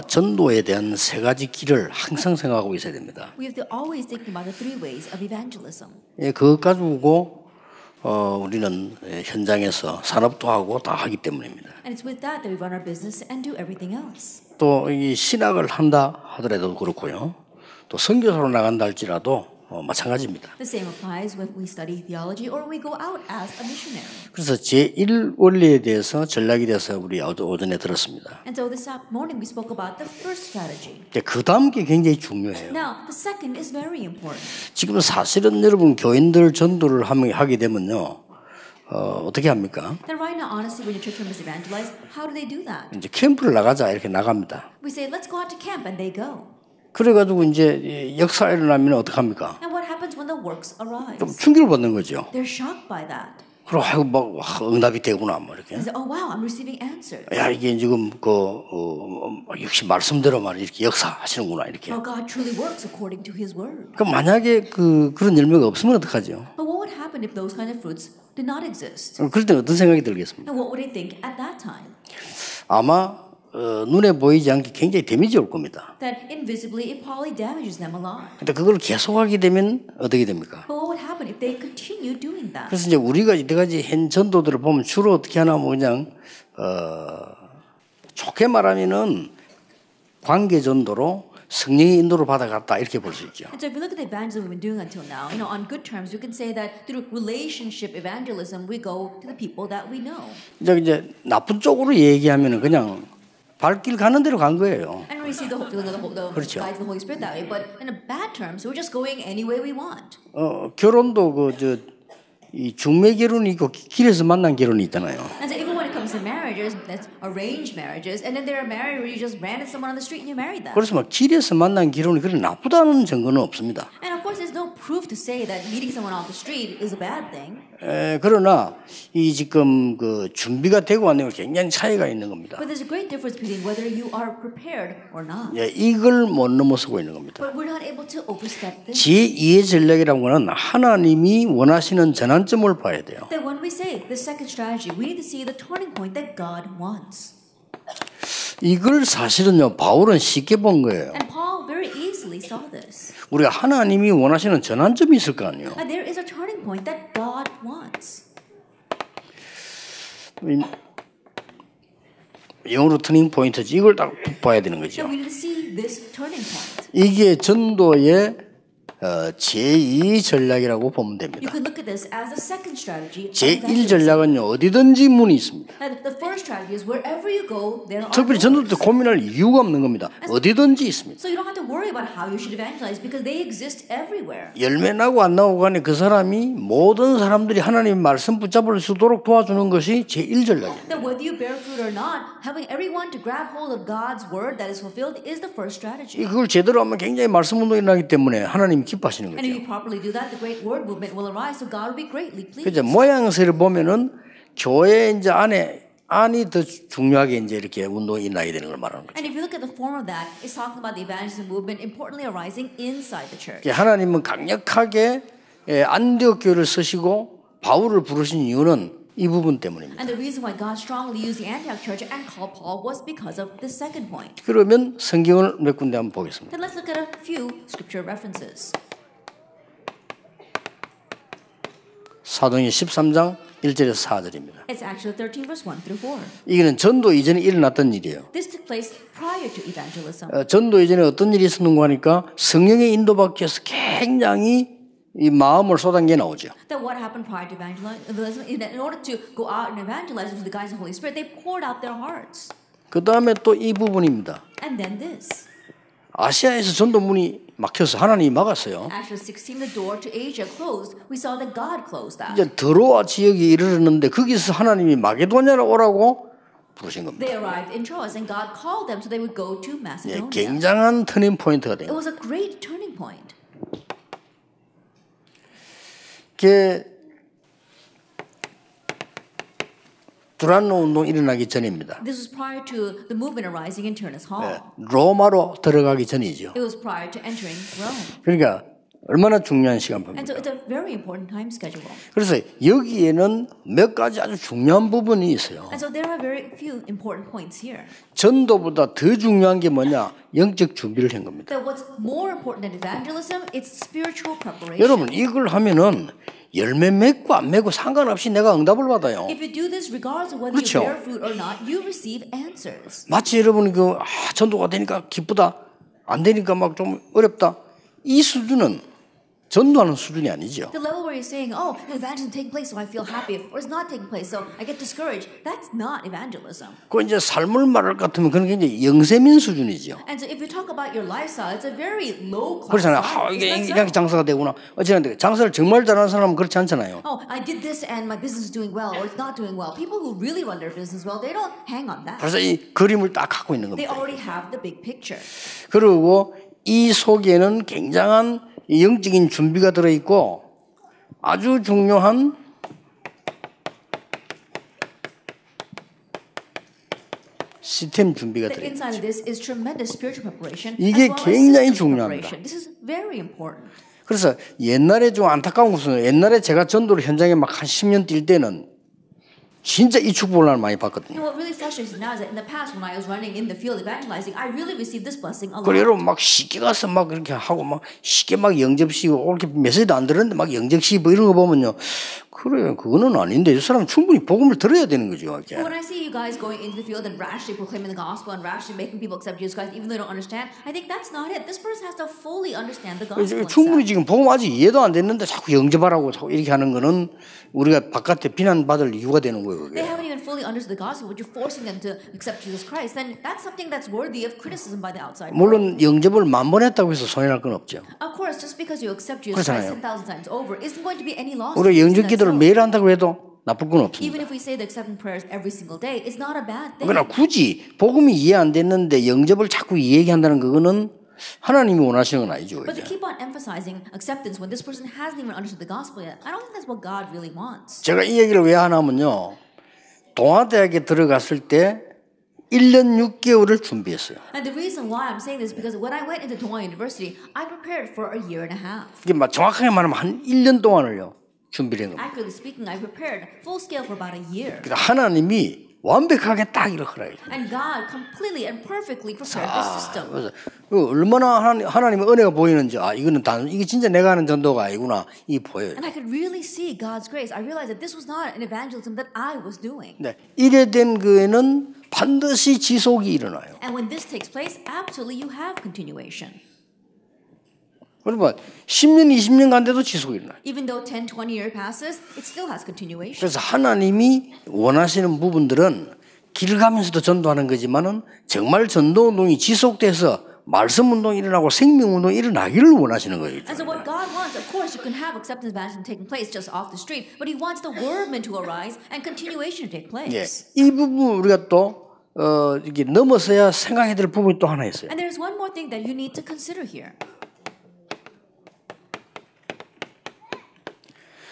전도에 대한 세 가지 길을 항상 생각하고 있어야 됩니다. We have to always think about the three ways of evangelism. 예, 그것 가지고 우리는 현장에서 산업도 하고 다 하기 때문입니다. And it's with that that we run our business and do everything else. 또 이 신학을 한다 하더라도 그렇고요. 또 선교사로 나간다 할지라도 마찬가지입니다. The same applies when we study theology or we go out as a missionary. 그래서 제1원리에 대해서 전략에 대해서 우리 오전에 들었습니다. And so this morning we spoke about the first strategy. 그 다음 게 굉장히 중요해요. Now, the second is very important. 지금 사실은 여러분 교인들 전도를 하게 되면요. 어떻게 합니까? Then right now, honestly, when your church members evangelize, how do they do that? 이제 캠프를 나가자 이렇게 나갑니다. We say, let's go out to camp, and they go. 그래가지고 이제 역사 일어나면 어떡합니까? And what happens when the works arise? 좀 충격을 받는 거죠. They're shocked by that. 그리고 아이고 막 응답이 되구나 뭐 이렇게. They say, oh wow, I'm receiving answers. 야 이게 지금 역시 말씀대로 말 이렇게 역사하시는구나 이렇게. Oh, God truly works according to His word. 그럼 만약에 그런 열매가 없으면 어떡하죠? But what would happen if those kind of fruits did not exist? 그럴 때 어떤 생각이 들겠습니까? And what would they think at that time? 아마 눈에 보이지 않게 굉장히 데미지 올 겁니다. That invisibly it probably damages them a lot. 근데 그걸 계속하게 되면 어떻게 됩니까? But what would happen if they continue doing that? 그래서 이제 우리가 이때까지 한 전도들을 보면 주로 어떻게 하나 뭐 그냥 좋게 말하면은 관계 전도로 성령의 인도를 받아갔다 이렇게 볼 수 있죠. And so if you look at the evangelism we've been doing until now, on good terms, you can say that through relationship evangelism, we go to the people that we know. 이제 나쁜 쪽으로 얘기하면은 그냥 발길 가는 대로 간 거예요. And we see the guides of the Holy Spirit that way. But in a bad terms, we're just going any way we want. 결혼도 이 중매 결혼이 있고 길에서 만난 결혼이 있잖아요. And so even when it comes to marriages, that's arranged marriages, and then there are married where you just ran into someone on the street and you married them. 그래서 막 길에서 만난 결혼이 그렇게 나쁘다는 증거는 없습니다. And of course, there's no proof to say that meeting someone off the street is a bad thing. 그러나 이 지금 준비가 되고 안 되고 굉장히 차이가 있는 겁니다. But there's a great difference between whether you are prepared or not. 이걸 못 넘어서고 있는 겁니다. But we're not able to overstep this. 제2의 전략이라는 것은 하나님이 원하시는 전환점을 봐야 돼요. That when we say the second strategy, we need to see the turning point that God wants. 이걸 사실은요 바울은 쉽게 본 거예요. And Paul very easily saw this. 우리가 하나님이 원하시는 전환점이 있을 거 아니에요. And there is a turning point that God wants. 영어로 터닝 포인트지. 이걸 딱 봐야 되는 거죠. So we need to see this turning point. 이게 전도의 제2 전략이라고 보면 됩니다. You can look at this as the second strategy. 제1 전략은요 어디든지 문이 있습니다. And the first strategy is wherever you go, there are 특별히 전도 때 고민할 이유가 없는 겁니다. 어디든지 있습니다. So you don't have to worry about how you should evangelize because they exist everywhere. 열매 나고 안 나고 간에 그 사람이 모든 사람들이 하나님의 말씀 붙잡을 수 있도록 도와주는 것이 제1 전략입니다. That whether you bear fruit or not, helping everyone to grab hold of God's word that is fulfilled is the first strategy. 그걸 제대로 하면 굉장히 말씀 운동이 나기 때문에 하나님 기뻐하시는 And if 거죠. you properly do that, the great word movement will arise, so God will be greatly pleased. 그죠? 모양새를 보면은 교회 이제 안이 더 중요하게 이제 이렇게 운동이 일어나야 되는 걸 말하는 거죠. And if you look at the form of that, it's talking about the evangelism movement importantly arising inside the church. 하나님은 강력하게 안디옥 교회를 쓰시고 바울을 부르신 이유는 이 부분 때문입니다. And the reason why God strongly used the Antioch church and called Paul was because of this second point. 그러면 성경을 몇 군데 한번 보겠습니다. Then let's look at a few scripture references. 사도행전 13장 1절에서 4절입니다. It's actually 13 verse 1 through 4. 이거는 전도 이전에 일어났던 일이에요. This took place prior to evangelism. 전도 이전에 어떤 일이 있었는가 하니까 성령의 인도받기 위해서 굉장히 이 마음을 쏟은 게 나오죠. That what happened prior to evangelism, in order to go out and evangelize with the guys of the Holy Spirit, they poured out their hearts. 그 다음에 또 이 부분입니다. And then this. 아시아에서 전도 문이 막혀서 하나님이 막았어요. Acts 16, the door to Asia closed. We saw that God closed that. 이제 드로아 지역에 이르렀는데 거기서 하나님이 마게도냐로 오라고 부르신 겁니다. They arrived in Troas and God called them so they would go to Macedonia. 굉장한 터닝 포인트가 된 It 거예요. was a great turning point. 두란노 운동 일어나기 전입니다. This was prior to the movement arising in Turnus Hall. 로마로 들어가기 전이죠. It was prior to entering Rome. 그러니까 얼마나 중요한 And so 시간표입니까? it's a very important time schedule. 그래서 여기에는 몇 가지 아주 중요한 부분이 있어요. And so there are very few important points here. 전도보다 더 중요한 게 뭐냐? 영적 준비를 한 겁니다. That what's more important than evangelism, it's spiritual preparation. 여러분 이걸 하면은 열매 맺고 안 맺고 상관없이 내가 응답을 받아요. If you do this, regardless of whether 그렇죠. you bear fruit or not, you receive answers. 마치 여러분이 전도가 되니까 기쁘다, 안 되니까 막 좀 어렵다. 이 수준은 전도하는 수준이 아니죠. The level where you're saying, oh, evangelism is taking place, so I feel happy, or it's not taking place, so I get discouraged. That's not evangelism. 그 이제 삶을 말할 것 같으면 그런 게 이제 영세민 수준이죠. And so if you talk about your lifestyle, it's a very low class. 그렇잖아요. life. 이게 이렇게 장사가 되구나. 어쨌든 장사를 정말 잘하는 사람은 그렇지 않잖아요. Oh, I did this and my business is doing well, or it's not doing well. People who really run their business well, they don't hang on that. 그래서 이 그림을 딱 갖고 있는 They 겁니다. already have the big picture. 그리고 이 속에는 굉장한 영적인 준비가 들어있고 아주 중요한 시스템 준비가 The 들어있어요. inside of this is tremendous spiritual preparation. 이게 as well as 굉장히 systems 중요합니다. preparation. This is very important. 그래서 옛날에 좀 안타까운 것은 옛날에 제가 전도를 현장에 막 한 10년 뛸 때는 진짜 이 축복을 많이 받거든요. And what really frustrates me now is that in the past, when I was running in the field evangelizing, I really received this blessing a lot. 그리고 여러분 막 쉽게 가서 막 그렇게 하고 막 쉽게 막 영접시고 이렇게 메시지도 안 들었는데 막 영접시고 이런 거 보면요. 그래요. 그거는 아닌데 이 사람 충분히 복음을 들어야 되는 거죠. 이렇게. When I see you guys going into the field and rashly proclaiming the gospel and rashly making people accept Jesus Christ even though they don't understand, I think that's not it. This person has to fully understand the gospel. 충분히 itself. 지금 복음 아직 이해도 안 됐는데 자꾸 영접하라고 자꾸 이렇게 하는 거는 우리가 바깥에 비난받을 이유가 되는 거예요. They 그게. haven't even fully understood the gospel, but you're forcing them to accept Jesus Christ. Then that's something that's worthy of criticism by the outside world. 물론 영접을 10,000번 했다고 해서 손해날 건 없죠. Of course, just because you accept Jesus Christ 그렇잖아요. 10,000 times over isn't going to be any loss. 우리가 영접 in 기도를 that soul. 매일 한다고 해도 나쁠 건 없습니다. Even if we say the accepting prayers every single day, it's not a bad thing. 그러나 굳이 복음이 이해 안 됐는데 영접을 자꾸 얘기한다는 그거는 하나님이 원하시는 건 아니죠. But to 이제. keep on emphasizing acceptance when this person hasn't even understood the gospel yet, I don't think that's what God really wants. 제가 이 얘기를 왜 하냐면요. 동아대학에 들어갔을 때 1년 6개월을 준비했어요. And the reason why I'm saying this is because when I went into Dongwon University, I prepared for a year and a half. 이게 막 정확하게 말하면 한 1년 동안을요. 준비를 한 겁니다. Accurately speaking, I prepared full scale for about a year. 그러니까 하나님이 완벽하게 딱 이렇게 하라. And God completely and perfectly prepared this system. 그래서 얼마나 하나님의 은혜가 보이는지 이거는 이게 진짜 내가 하는 전도가 아니구나 이 보여요. And I could really see God's grace. I realized that this was not an evangelism that I was doing. 네, 이래 된 거에는 반드시 지속이 일어나요. And when this takes place, absolutely you have continuation. 그러면 10년, 20년 간데도 지속이 일어나요. Even though 10, 20 years passes, it still has continuation. 그래서 하나님이 원하시는 부분들은 길 가면서도 전도하는 거지만은 정말 전도 운동이 지속돼서 말씀 운동이 일어나고 생명 운동이 일어나기를 원하시는 거예요. And so what God wants, of course, you can have acceptance evangelism taking place just off the street, but He wants the wordman to arise and continuation to take place. 예, 이 부분 우리가 또 이게 넘어서야 생각해야 될 부분이 또 하나 있어요. And there's one more thing that you need to consider here.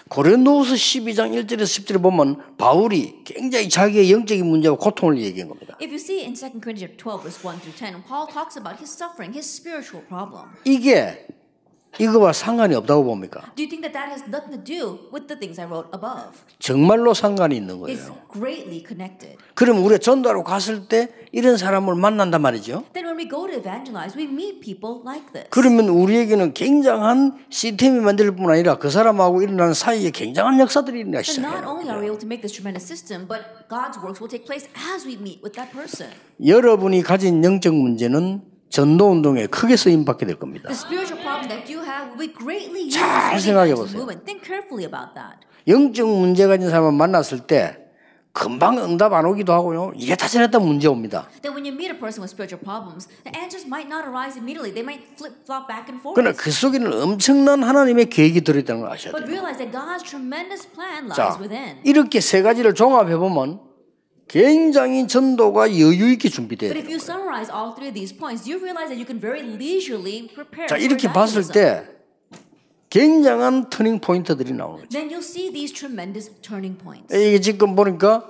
고린도후서 12장 1절에서 10절에 보면 바울이 굉장히 자기의 영적인 문제와 고통을 얘기한 겁니다. If you see in 2 Corinthians 12, verse 1 through 10, Paul talks about his suffering, his spiritual problem. 이게 이거와 상관이 없다고 봅니까? Do you think that that has nothing to do with the things I wrote above? 정말로 상관이 있는 It's 거예요. greatly connected. 그럼 우리가 전도하러 갔을 때 이런 사람을 만난단 말이죠. Then when we go to evangelize, we meet people like this. 그러면 우리에게는 굉장한 시스템이 만들 뿐 아니라 그 사람하고 일어나는 사이에 굉장한 역사들이 일어나기 And not 시작해요. only are we able to make this tremendous system, but God's works will take place as we meet with that person. 여러분이 가진 영적 문제는 전도 운동에 크게 쓰임 받게 될 겁니다. The spiritual problem that you have will be greatly used 잘 in the 생각해 evangelism 보세요. movement. Think carefully about that. 영적 문제 가진 사람을 만났을 때 금방 응답 안 오기도 하고요. 이게 다 저랬다 문제 옵니다. That when you meet a person with spiritual problems, the answers might not arise immediately. They might flip-flop back and forth. 그러나 그 속에는 엄청난 하나님의 계획이 들어있다는 걸 아셔야 But 돼요. realize that God's tremendous plan lies 자, within. 이렇게 세 가지를 종합해보면 굉장히 전도가 여유 있게 준비돼야 But if 돼요. you summarize all three of these points, you realize that you can very leisurely prepare 자, for 이렇게 봤을 evangelism. 때 굉장한 터닝 포인트들이 나오는 거죠. Then you'll see these tremendous turning points. 이게 지금 보니까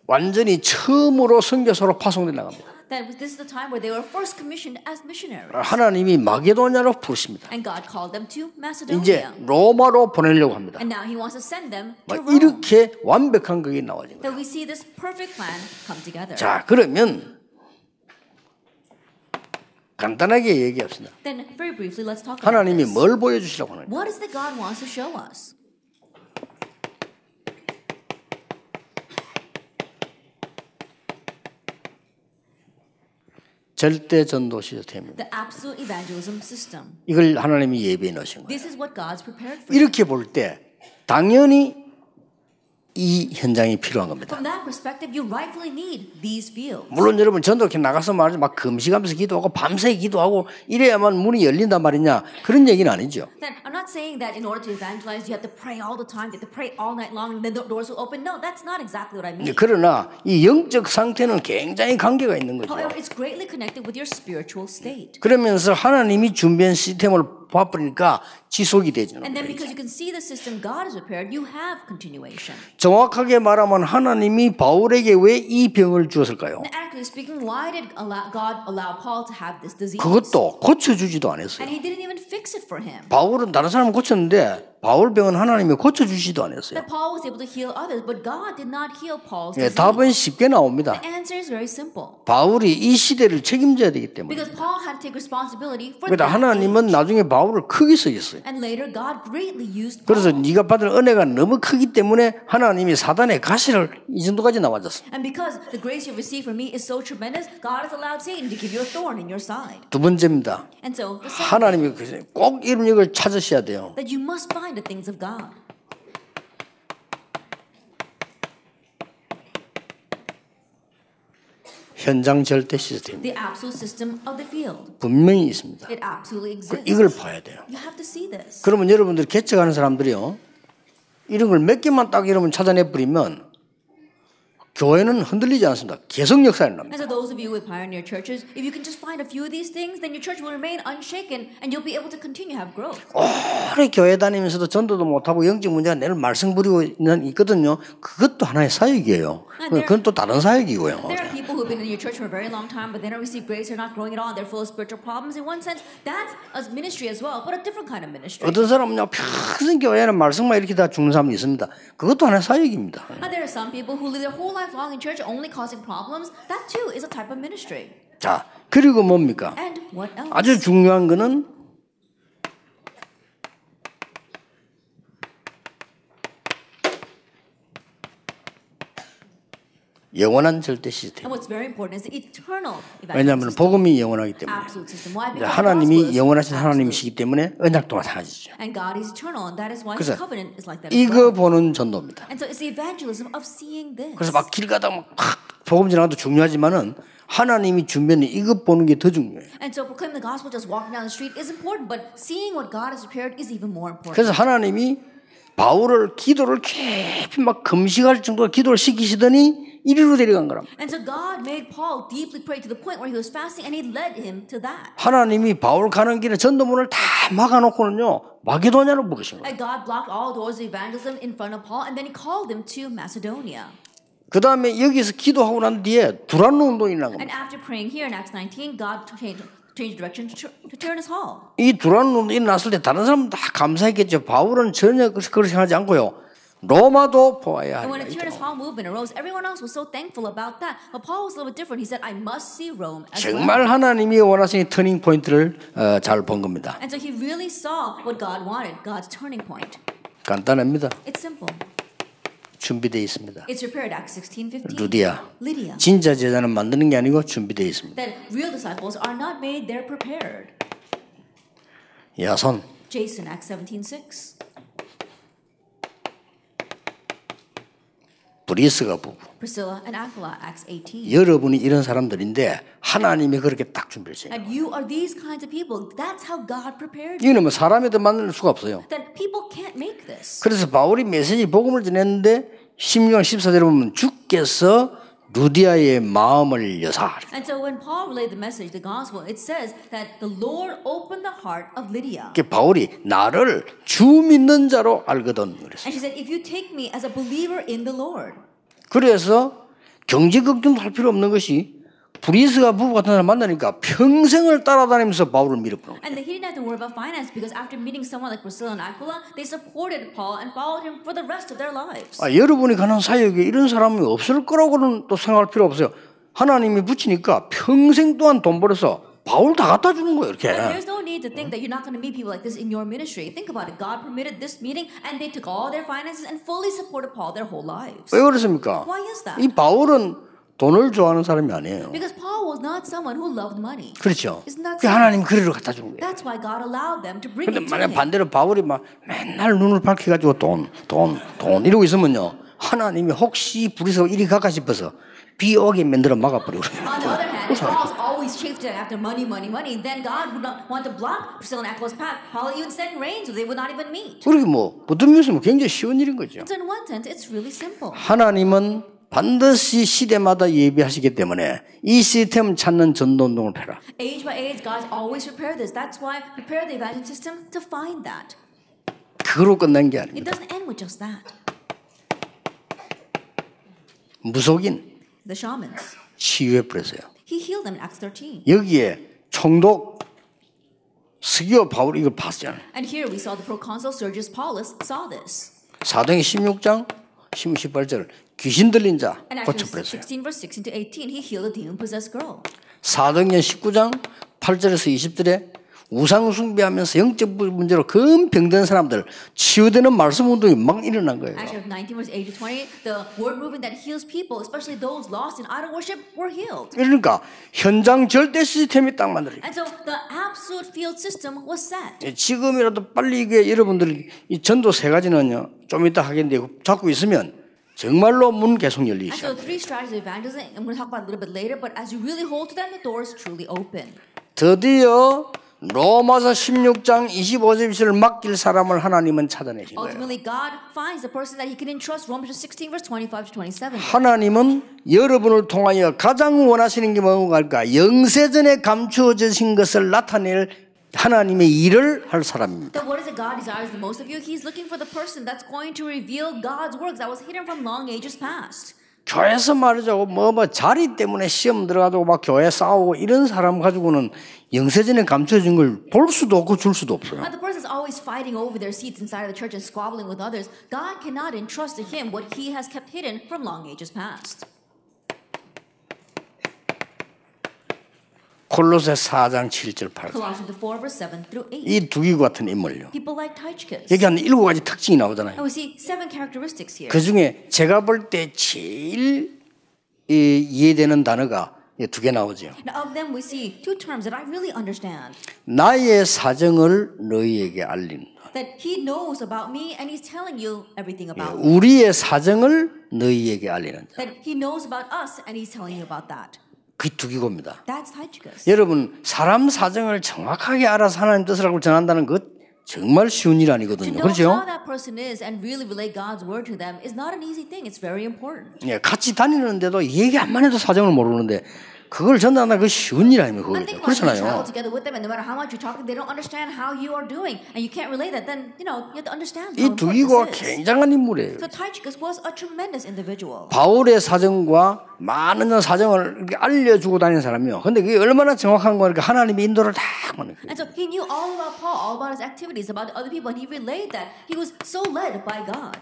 완전히 처음으로 선교사로 파송돼 나갑니다. That this is the time where they were first commissioned as missionaries. 하나님이 마게도냐로 부르십니다. And God called them to 이제 Macedonia. 로마로 보내려고 합니다. And now he wants to send them to 막 Rome. 이렇게 완벽한 그게 나와진 거예요. That we see this perfect plan come together. 자, 그러면 간단하게 얘기합시다. Then very briefly let's talk about 하나님이 this. 뭘 보여주시려고 하는 거예요? What is that God wants to show us? 절대 전도 시스템입니다. The absolute evangelism system. 이걸 하나님이 예비해 놓으신 거예요. This is what God's prepared for. 이렇게 볼 때 당연히 이 현장이 필요한 겁니다. From that perspective, you rightfully need these fields. 물론 여러분 전도 이렇게 나가서 말하지 막 금식하면서 기도하고 밤새 기도하고 이래야만 문이 열린단 말이냐 그런 얘기는 아니죠. Then I'm not saying that in order to evangelize, you have to pray all the time, you have to pray all night long, and then the doors will open. No, that's not exactly what I mean. 그러나 이 영적 상태는 굉장히 관계가 있는 거죠. However, it's greatly connected with your spiritual state. 그러면서 하나님이 준비한 시스템을 봐버리니까 지속이 되지는 And then 거예요. because you can see the system God has prepared, you have continuation. 정확하게 말하면 하나님이 바울에게 왜 이 병을 주었을까요? And accurately speaking, why did God allow Paul to have this disease? 그것도 고쳐주지도 않았어요. And he didn't even fix it for him. 바울은 다른 사람은 고쳤는데 바울 병은 하나님이 고쳐주지도 않았어요. That Paul was able to heal others, but God did not heal Paul's 예, disease. 답은 쉽게 나옵니다. The answer is very simple. 바울이 이 시대를 책임져야 되기 때문에. Because Paul had to take responsibility for 그러다 that. 하나님은 나중에 바울을 크게 쓰겠어요. And later God greatly used 그래서 Paul. 네가 받을 은혜가 너무 크기 때문에 하나님이 사단의 가시를 이 정도까지 나와줬어. And because the grace you receive from me is so tremendous, God has allowed Satan to give you a thorn in your side. 두 번째입니다. And so the second 하나님이 꼭 이런 걸 찾으셔야 돼요. that you must find the things of God. 현장 절대 시스템 The absolute system of the field. 분명히 있습니다. It absolutely exists. 이걸 봐야 돼요. You have to see this. 그러면 여러분들 개척하는 사람들이요, 이런 걸 몇 개만 딱 이러면 찾아내 버리면 교회는 흔들리지 않습니다. 계속 역사를 납니다. And so those of you with pioneer churches, if you can just find a few of these things, then your church will remain unshaken and you'll be able to continue to have growth. 오래 교회 다니면서도 전도도 못하고 영적 문제가 내를 말썽 부리고 있거든요. 그것도 하나의 사역이에요. 그건 또 다른 사역이고요. There are people who've been in your church for a very long time, but they don't receive grace, they're not growing at all, they're full of spiritual problems. In one sense, that's a ministry as well, but a different kind of ministry. 어떤 사람은요, 평생 교회는 말썽만 이렇게 다 죽는 사람이 있습니다. 그것도 하나의 사역입니다. And there are some people who live their whole life long in church only causing problems. That too is a type of ministry. 자, 그리고 뭡니까? And what else? 아주 중요한 거는 영원한 절대 시스템. And what's very important is the eternal 왜냐하면 evangelism. 복음이 영원하기 때문에. Absolute system. Why? Because the gospel 하나님이 is 영원하신 absolute. 하나님이시기 때문에 언약도 마찬가지죠. And God is eternal, and that is why His 그래서 covenant is like that. as 이거 well. 보는 전도입니다. And so it's the evangelism of seeing this. 그래서 막 길 가다가 막 복음 전하는 것도 중요하지만은 하나님이 준비한 이것 보는 게 더 중요해요. And so proclaiming the gospel just walking down the street is important, but seeing what God has prepared is even more important. 그래서 하나님이 바울을 기도를 깊이 막 금식할 정도로 기도를 시키시더니 이리로 데려간 거랍니다. And so God made Paul deeply pray to the point where he was fasting, and He led him to that. 하나님이 바울 가는 길에 전도문을 다 막아놓고는요, 마게도냐로 부르신 거예요. And God blocked all doors of evangelism in front of Paul, and then He called him to Macedonia. 그 다음에 여기서 기도하고 난 뒤에 두란노 운동이 일어난 And 겁니다. after praying here in Acts 19, God changed direction to Tyrannus Hall. 이 두란노 운동이 일어났을 때 다른 사람은 다 감사했겠죠. 바울은 전혀 그렇게 생각하지 않고요, 로마도 보아야 And when 하리라. the Tyrannus Hall movement arose, everyone else was so thankful about that. But Paul was a little bit different. He said, I must see Rome as well. 정말 하나님이 원하시는 터닝 포인트를 잘 본 겁니다. And so he really saw what God wanted, God's turning point. 간단합니다. It's simple. 준비되어 있습니다. It's prepared, Acts 16:15. 루디아, Lydia. 진짜 제자는 만드는 게 아니고 준비되어 있습니다. That real disciples are not made, they're prepared. 야손, Jason, Acts 17:6. 브리스가 부부, Priscilla and Aquila, Acts 18. 여러분이 이런 사람들인데 하나님이 그렇게 딱 준비했어요. And you are these kinds of people. That's how God prepared you. 이거는 뭐 사람에도 만들 수가 없어요. That people can't make this. 그래서 바울이 메시지 복음을 전했는데 16장 14절에 보면 주께서 루디아의 마음을 여사. And so when Paul relayed the message, the gospel, it says that the Lord opened the heart of Lydia. 그 바울이 나를 주 믿는 자로 알거든 그랬어요. And she said, if you take me as a believer in the Lord. 그래서 경제 걱정도 할 필요 없는 것이 브리스가 부부 같은 사람 만나니까 평생을 따라다니면서 바울을 밀어보는 거예요. And he didn't have to worry about finance because after meeting someone like Priscilla and Aquila, they supported Paul and followed him for the rest of their lives. 여러분이 가는 사역에 이런 사람이 없을 거라고는 또 생각할 필요 없어요. 하나님이 붙이니까 평생 동안 돈 벌어서 바울 다 갖다 주는 거예요. 이렇게. There's no need to think that you're not going to meet people like this in your ministry. Think about it. God permitted this meeting and they took all their finances and fully supported Paul their whole lives. 왜 그렇습니까? Why is that? 이 바울은 돈을 좋아하는 사람이 아니에요. Because Paul was not someone who loved money. 그렇죠. Isn't that 그 하나님 그리로 갖다 준 거예요. That's why God allowed them to bring 근데 it to 만약 him. 반대로 바울이 막 맨날 눈을 밝혀가지고 돈 이러고 있으면요. 하나님이 혹시 브리스가 이리 갈까 싶어서 비 오게 만들어 막아버리고 그래요. On the other hand, if Paul's always chafed after money, then God would not want to block Priscilla and Aquila's path. Paul even sent rain so they would not even meet. 그렇게 뭐 어떤 면에서 굉장히 쉬운 일인 거죠. So in one sense, it's really simple. 하나님은 반드시 시대마다 예비하시기 때문에 이 시스템 찾는 전도운동을 펴라. Age by age, God always prepared this. That's why prepare the evangelism system to find that. 그로 끝난 게 It 아닙니다. doesn't end with just that. 무속인 The shamans, 치유해 버렸어요. he healed them in Acts 13. 여기에 총독 스기오 바울 이걸 봤잖아요. And here we saw the proconsul Sergius Paulus saw this. 사도행 16장 18절 귀신 들린 자 And Acts 고쳐버렸어요. 16 verse 16 to 18, he healed a demon-possessed girl. 사도행전 19장 8절에서 20절에 우상 숭배하면서 영적 문제로 큰 병든 사람들 치유되는 말씀 운동이 막 일어난 거예요. Acts 19 verse 8 to 20, the word movement that heals people, especially those lost in idol worship, were healed. 그러니까 현장 절대 시스템이 딱 만들어요. And so the absolute field system was set. 지금이라도 빨리 이게 여러분들 이 전도 세 가지는요 좀 이따 하겠는데 잡고 있으면 정말로 문 계속 열리기 And so 시작해요. three strategies of evangelism, I'm going to talk about it a little bit later, but as you really hold to them, the door is truly open. 드디어 로마서 16장 25절 20절을 맡길 사람을 하나님은 찾아내신 거예요. Ultimately, God finds the person that he can entrust. Romans 16 verse 25 to 27. 하나님은 여러분을 통하여 가장 원하시는 게 뭔가 영세전에 감추어진 것을 나타낼 하나님의 일을 할 사람입니다. So what is it God desires the most of you? He's looking for the person that's going to reveal God's works that was hidden from long ages past. 교회에서 말이죠. 뭐 자리 때문에 시험 들어가지고 막 교회 싸우고 이런 사람 가지고는 영세전에 감춰진 걸 볼 수도 없고 줄 수도 없어요. But the person is always fighting over their seats inside of the church and squabbling with others. God cannot entrust to him what he has kept hidden from long ages past. 콜로새 4장 7절 8절 Colossians 4 verse 7 through 8. 이 두기구 같은 인물요. People like Tychicus. 여기 한 7가지 특징이 나오잖아요. And we see 7 characteristics here. 그 중에 제가 볼 때 제일 이해되는 단어가 두 개 나오죠. Now of them we see two terms that I really understand. 나의 사정을 너희에게 알린다. That he knows about me and he's telling you everything about me. 우리의 사정을 너희에게 알리는 자. That he knows about us and he's telling you about that. 그 두기고입니다. That's Tychicus. 여러분 사람 사정을 정확하게 알아서 하나님 뜻을 알고 전한다는 것 정말 쉬운 일 To 아니거든요. know 그렇죠? how that person is and really relay God's word to them is not an easy thing. It's very important. 예, 같이 다니는데도 얘기 안만 해도 사정을 모르는데 그걸 전달하는 그 쉬운 일 아닙니까? And think about it, you travel 그렇잖아요. together with them, and no matter how much you're talking, they don't understand how you are doing, and you can't relay that. Then you have to understand 이 how important 두기고가 this is. 굉장한 인물이에요. So Tychicus was a tremendous individual. 바울의 사정과 많은 사정을 이렇게 알려주고 다니는 사람이요. 근데 그게 얼마나 정확한 거니까 하나님의 인도를 다 하는 거예요. And so he knew all about Paul, all about his activities, about other people, and he relayed that. He was so led by God.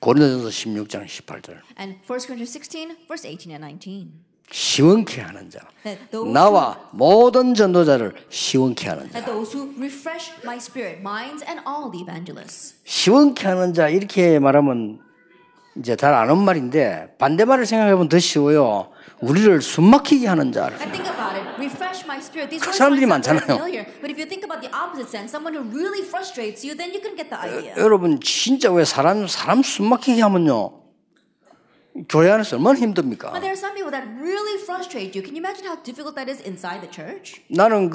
고린도전서 16장 18절. And 1 Corinthians 16, verse 18 and 19. 시원케 하는 자. That those, 나와 모든 전도자를 시원케 하는 자. that those who refresh my spirit, minds, and all the evangelists. 시원케 하는 자 이렇게 말하면 이제 잘 아는 말인데 반대말을 생각해보면 더 쉬워요. 우리를 숨막히게 하는 자. And think about it. Refresh my spirit. These 그 words 사람들이 might sound 많잖아요. very familiar, but if you think about the opposite sense, someone who really frustrates you, then you can get the idea. 여러분 진짜 왜 사람 숨막히게 하면요. 교회 안에서 얼마나 힘듭니까? But there are some people that really frustrate you. Can you imagine how difficult that is inside the church? 나는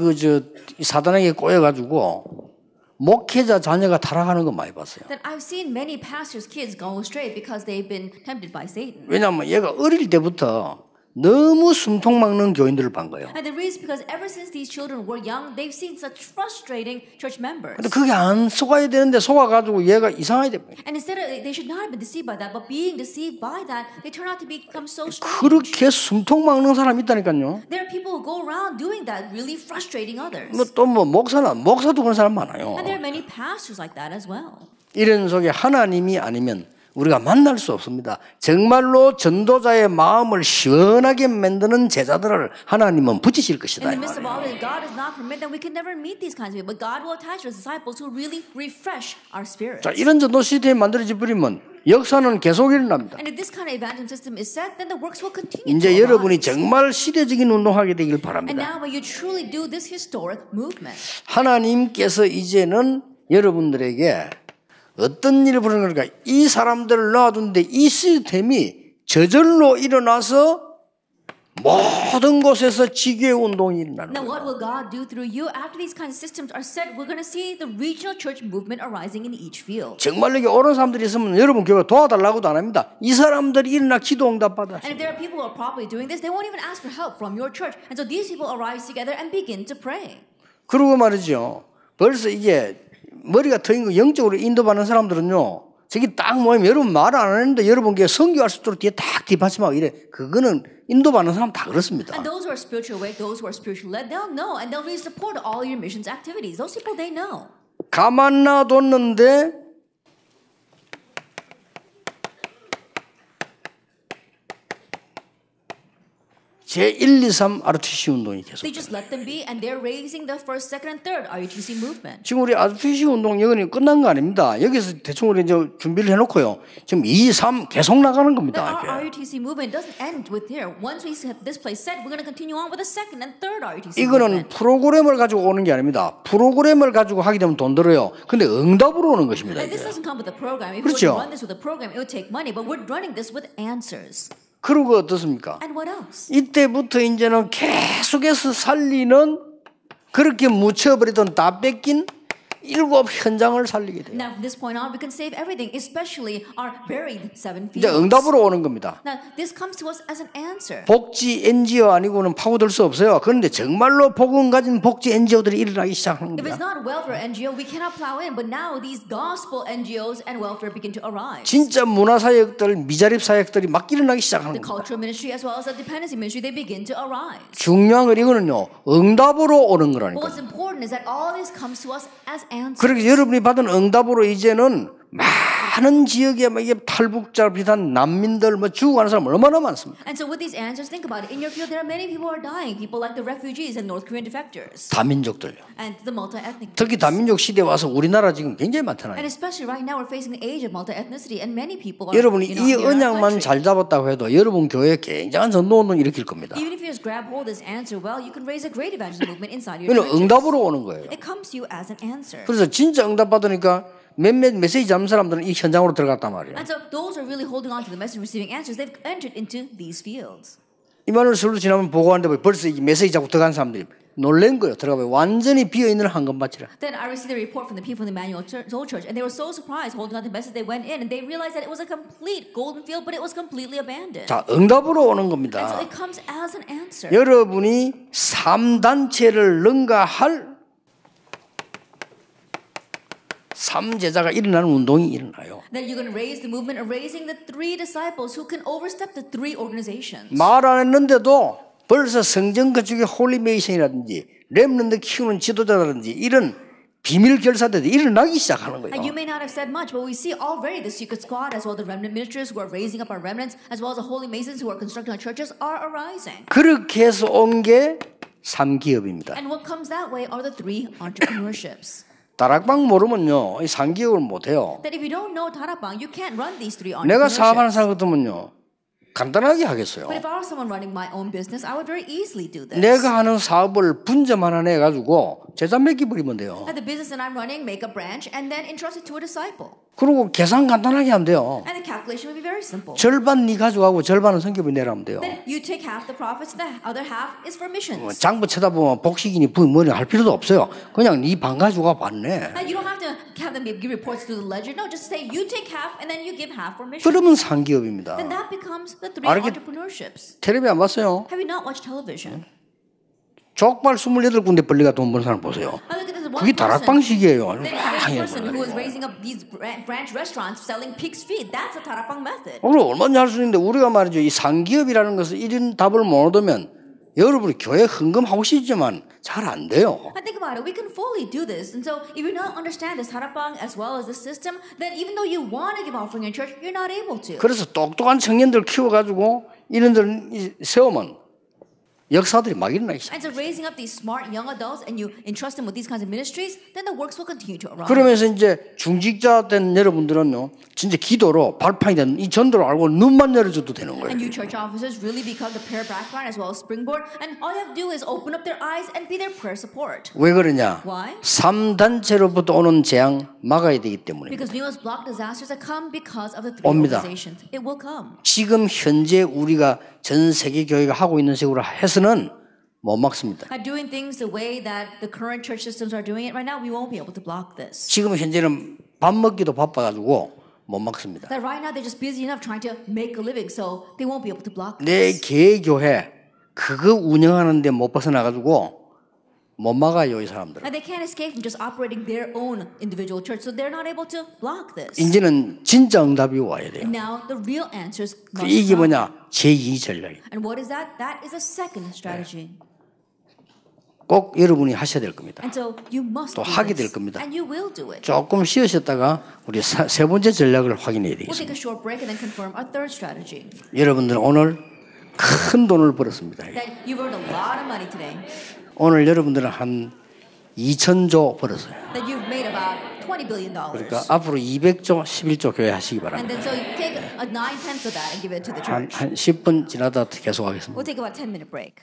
사단에게 꼬여가지고 목회자 자녀가 타락하는 거 많이 봤어요. That I've seen many pastors' kids go astray because they've been tempted by Satan. 왜냐하면 얘가 어릴 때부터 너무 숨통 막는 교인들을 본 거예요. And the reason is because ever since these children were young, they've seen such frustrating church members. 근데 그게 안 속아야 되는데 속아가지고 얘가 이상하게 됩니다. And instead of, they should not have been deceived by that, but being deceived by that, they turn out to become so strange. 그렇게 숨통 막는 사람이 있다니까요. There are people who go around doing that, really frustrating others. 목사도 그런 사람 많아요. And there are many pastors like that as well. 이런 속에 하나님이 아니면 우리가 만날 수 없습니다. 정말로 전도자의 마음을 시원하게 만드는 제자들을 하나님은 붙이실 것이다. In the midst of all this, God does not permit that we can never meet these kinds of people, but God will attach His disciples who really refresh our spirits. 자, 이런 전도 시스템이 만들어져 버리면 역사는 계속 일어납니다. And if this kind of evangelism system is set, then the works will continue. 이제 여러분이 정말 시대적인 운동하게 되길 And 바랍니다. now when you truly do this historic movement, 하나님께서 이제는 여러분들에게 어떤 일을 부르는 걸까? 이 사람들을 놔둔데 이 시스템이 저절로 일어나서 모든 곳에서 지교의 운동이 일어나는 now 거예요. what will God do through you after these kinds of systems are set? We're going to see the regional church movement arising in each field. 정말 여기 옳은 사람들이 있으면 여러분 교회가 도와달라고도 안 합니다. 이 사람들이 일어나 기도 응답 받아. And if there are people who are properly doing this, they won't even ask for help from your church. And so these people arise together and begin to pray. 그러고 말이죠. 벌써 이게 머리가 트인 거 영적으로 인도받는 사람들은요. 저기 딱 모이면 여러분 말 안 하는데 여러분 교회 선교할 수 있도록 뒤에 딱 뒷받침하고 이래. 그거는 인도받는 사람 다 그렇습니다. And those who are spiritual awake, those who are spiritually led, they'll know and they'll really support all your missions activities. Those people, they know. 가만 놔뒀는데 제1, 2, 3 RTC 운동이 계속. They just let them be, and they're raising the first, second, and third RUTC movement. 지금 우리 RTC 운동 여기는 끝난 거 아닙니다. 여기서 대충 우리 이제 준비를 해놓고요. 지금 2, 3 계속 나가는 The 겁니다. RUTC movement doesn't end with here. Once we have this place set, we're going to continue on with the second and third RUTC 이거는 movement. 프로그램을 가지고 오는 게 아닙니다. 프로그램을 가지고 하게 되면 돈 들어요. 근데 응답으로 오는 것입니다. And this 이게. doesn't come with a program. If 그렇죠. we run this with a program, it would take money. But we're running this with answers. 그리고 어떻습니까? And what else? 이때부터 이제는 계속해서 살리는 그렇게 묻혀버리던 다 뺏긴 7 현장을 살리게 돼요. Now, from this point on, we can save everything, especially our buried 7 이제 fields. 응답으로 오는 겁니다. Now, this comes to us as an answer. 복지 NGO 아니고는 파고들 수 없어요. 그런데 정말로 복음 가진 복지 NGO들이 일어나기 시작하는 If it's 겁니다. not a welfare NGO, we cannot plow in. But now these gospel NGOs and welfare begin to arise. 진짜 문화사역들, 미자립 사역들이 막 일어나기 시작하는 The 겁니다. cultural ministry as well as the dependency ministry, they begin to arise. 중요한 건 이거는요. 응답으로 오는 But 거라니까요. what's important is that all this comes to us as answers. 그렇게 여러분이 받은 응답으로 이제는 많은 지역에 막 이게 탈북자 비단 난민들 뭐 죽어가는 사람 얼마나 많습니다. And so with these answers, think about it. In your field, there are many people who are dying. People like the refugees and North Korean defectors. 다민족들요. And the multi-ethnic. 특히 다민족 시대에 와서 우리나라 지금 굉장히 And 많잖아요. especially right now, we're facing the age of multi-ethnicity. And many people are 여러분이 이 here in our 언약만 country. 잘 잡았다고 해도 여러분 교회에 굉장한 전도운동 일으킬 겁니다. Even if you just grab hold of this answer well, you can raise a great evangelism movement inside your 이거는 churches. 응답으로 오는 거예요. It comes to you as an answer. 그래서 진짜 응답 받으니까 몇몇 메시지 잡는 사람들은 이 현장으로 들어갔단 말이에요. And so those are really holding on to the message, receiving answers. They've entered into these fields. 이만을 서울로 지나면 보고하는데 벌써 이 메시지 잡고 들어간 사람들이 놀란 거예요. 들어가면 완전히 비어있는 황금밭이라. Then I received a report from the people in the Emmanuel Soul Church, and they were so surprised holding on to the message. They went in and they realized that it was a complete golden field, but it was completely abandoned. 자, 응답으로 오는 And so 겁니다. it comes as an answer. 여러분이 3단체를 능가할 3제자가 일어나는 운동이 일어나요. Then you're going to raise the movement of raising the 3 disciples who can overstep the 3 organizations. 말 안 했는데도 벌써 성전 건축의 홀리메이션이라든지 렘넌트 키우는 지도자라든지 이런 비밀 결사들이 일어나기 시작하는 거예요. And you may not have said much, but we see already the secret squad as well the remnant ministers who are raising up our remnants as well as the holy masons who are constructing our churches are arising. 그렇게 해서 온 게 3기업입니다. And what comes that way are the 3 entrepreneurships. 다락방 모르면요, 이 3기업을 못해요. That if you don't know Tarapang, you can't run these 3 내가 사업하는 entrepreneurships. 사람 같으면요, 간단하게 하겠어요. But if I were someone running my own business, I would very easily do this. 내가 하는 사업을 분점 하나 내가지고 제자 맡기 버리면 돼요. At the business that I'm running, make a branch and then entrust it to a disciple. 그리고 계산 간단하게 하면 돼요. And the calculation would be very simple. 절반 네 가져가고 절반은 선교비 내라면 돼요. Then you take half the profits, and the other half is for missions. 장부 쳐다보면 복식이니 뭐니 할 필요도 없어요. 그냥 네 반 가져가 받네. And you don't have to have them give reports to the ledger. No, just say you take half and then you give half for missions. 그러면 상기업입니다. Then that becomes the three 알게- entrepreneurships. 텔레비 안 봤어요? Have you not watched television? 족발 28군데 벌리가 돈 버는 사람 보세요. Now look at this one 그게 person. 다락방식이에요. Then this person who is raising up these branch restaurants selling pig's feet. That's a 다락방 method. 오늘 얼마나 할 수 있는데 우리가 말이죠. 이 상기업이라는 것을 이런 답을 못 얻으면 여러분이 교회 헌금하고 싶지만 잘 안 돼요. And think about it, we can fully do this. And so if you don't understand this 다락방 as well as the system, then even though you want to give offering in church, you're not able to. 그래서 똑똑한 청년들 키워가지고 이런들 세우면 역사들이 막 일어나 있어요. And so raising up these smart young adults and you entrust them with these kinds of ministries, then the works will continue to arise. 그러면서 이제 중직자 된 여러분들은요, 진짜 기도로 발판이 된 이 전도를 알고 눈만 열어줘도 되는 거예요. And you church officers really become the prayer background as well as springboard. And all you have to do is open up their eyes and be their prayer support. 왜 그러냐? Why? 3단체로부터 오는 재앙 막아야 되기 때문에. Because we must block disasters that come because of the three 옵니다. organizations. It will come. 지금 현재 우리가 전 세계 교회가 하고 있는 식으로 해서는 못 막습니다. By doing things the way that the current church systems are doing it right now, we won't be able to block this. 지금 현재는 밥 먹기도 바빠가지고 못 막습니다. That right now they're just busy enough trying to make a living, so they won't be able to block 내 this. 개교회 그거 운영하는데 못 벗어나가지고 못 막아요 이 사람들은. And they can't escape from just operating their own individual church, so they're not able to block this. 이제는 진짜 응답이 와야 돼요. And now the real answers must 이게 come. 뭐냐? 제2 전략. And what is that? That is a second strategy. 꼭 여러분이 하셔야 될 겁니다. And so you must 또 do 하게 this. 될 겁니다. And you will do it. 조금 쉬으셨다가 우리 세 번째 전략을 확인해야 We'll take 되겠습니다. a short break and then confirm our third strategy. 여러분들 오늘 큰 돈을 벌었습니다. That you've earned a lot of money today. 오늘 여러분들은 한 2,000조 벌었어요. That you've made about $20 billion. 그러니까 앞으로 200조, 11조 교회 하시기 And 바랍니다. then so you take a 9/10 of that and give it to the 한 church. 10분 지나다 계속하겠습니다. We'll take about a 10-minute break.